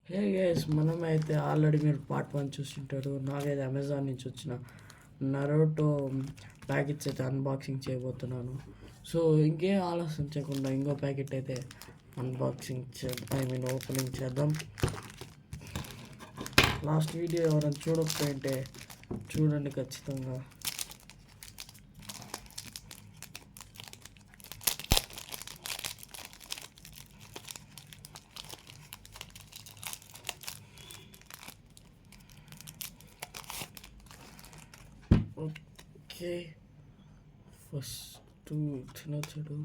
Hey guys, మనమైతే already మీరు part 1 చూస్తుంటారు. నాకైతే అమెజాన్ నుంచి వచ్చిన నరోటో ప్యాకెట్స్ అయితే అన్బాక్సింగ్ చేయబోతున్నాను. సో ఇంకేం ఆలస్యం చేయకుండా ఇంకో ప్యాకెట్ అయితే ఓపెనింగ్ చేద్దాం. లాస్ట్ వీడియో ఎవరైనా చూడకపోయింటే చూడండి ఖచ్చితంగా. Okay, first తినొచ్చాడు.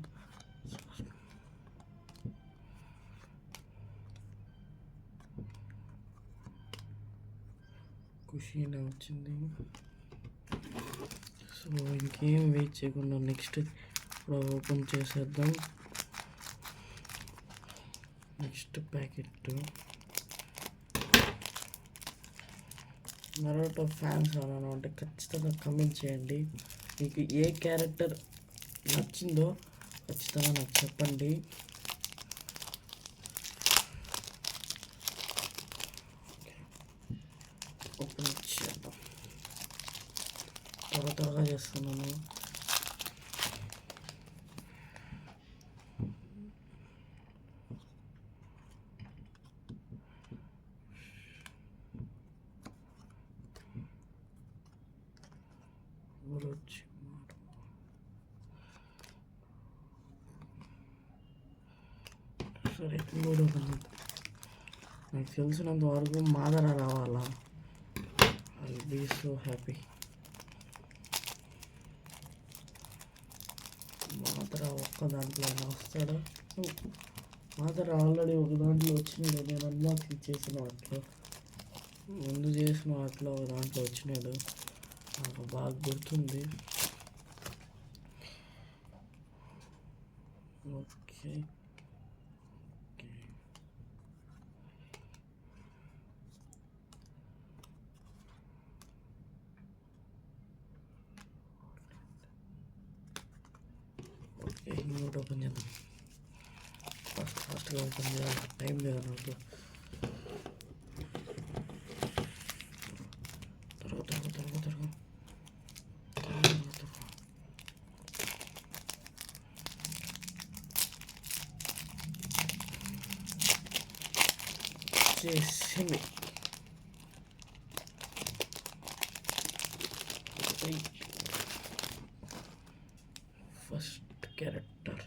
ఖుషీనే వచ్చింది. సో ఇంకేం వెయిట్ చేయకుండా నెక్స్ట్ ఓపెన్ చేసేద్దాం. Next packet. నరోటో ఫ్యాన్స్ అలా ఉంటే ఖచ్చితంగా కమెంట్ చేయండి. మీకు ఏ క్యారెక్టర్ నచ్చిందో ఖచ్చితంగా నాకు చెప్పండి. ఓపెన్ చేద్దాం. త్వరగా చేస్తున్నాను. సరే, మూడో పని నాకు తెలిసినంత వరకు మాదర రావాలా. I be so happy. మాదర ఒక్క దాంట్లో వస్తాడా? మాదర ఆల్రెడీ ఒక దాంట్లో వచ్చినాడు. నేను అన్బాక్సింగ్ చేసిన వాటిలో ముందు చేసిన వాటిలో ఒక దాంట్లో వచ్చినాడు. నాకు బాగా గుర్తుంది. ఓకే, ఇంకోటి ఓపెన్ చేద్దాం. ఫాస్ట్గా ఓపెన్ చేయాలి, టైం లేదు నాకు. త్వరగా చేసింది. First character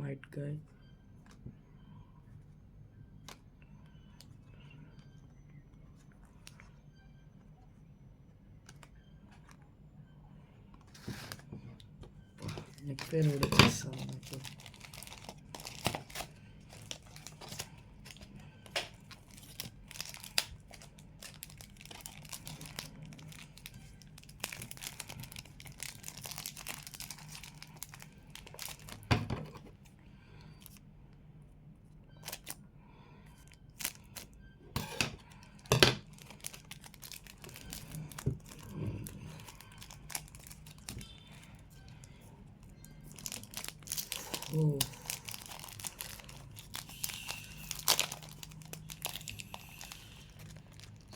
might guy. Neck పేరు కూడా చేస్తాను నాకు.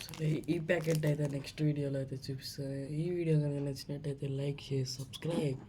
సరే, ఈ ప్యాకెట్ అయితే నెక్స్ట్ వీడియోలో అయితే చూపిస్తాను. ఈ వీడియో కనుక నచ్చినట్టయితే లైక్ చేసి సబ్స్క్రైబ్.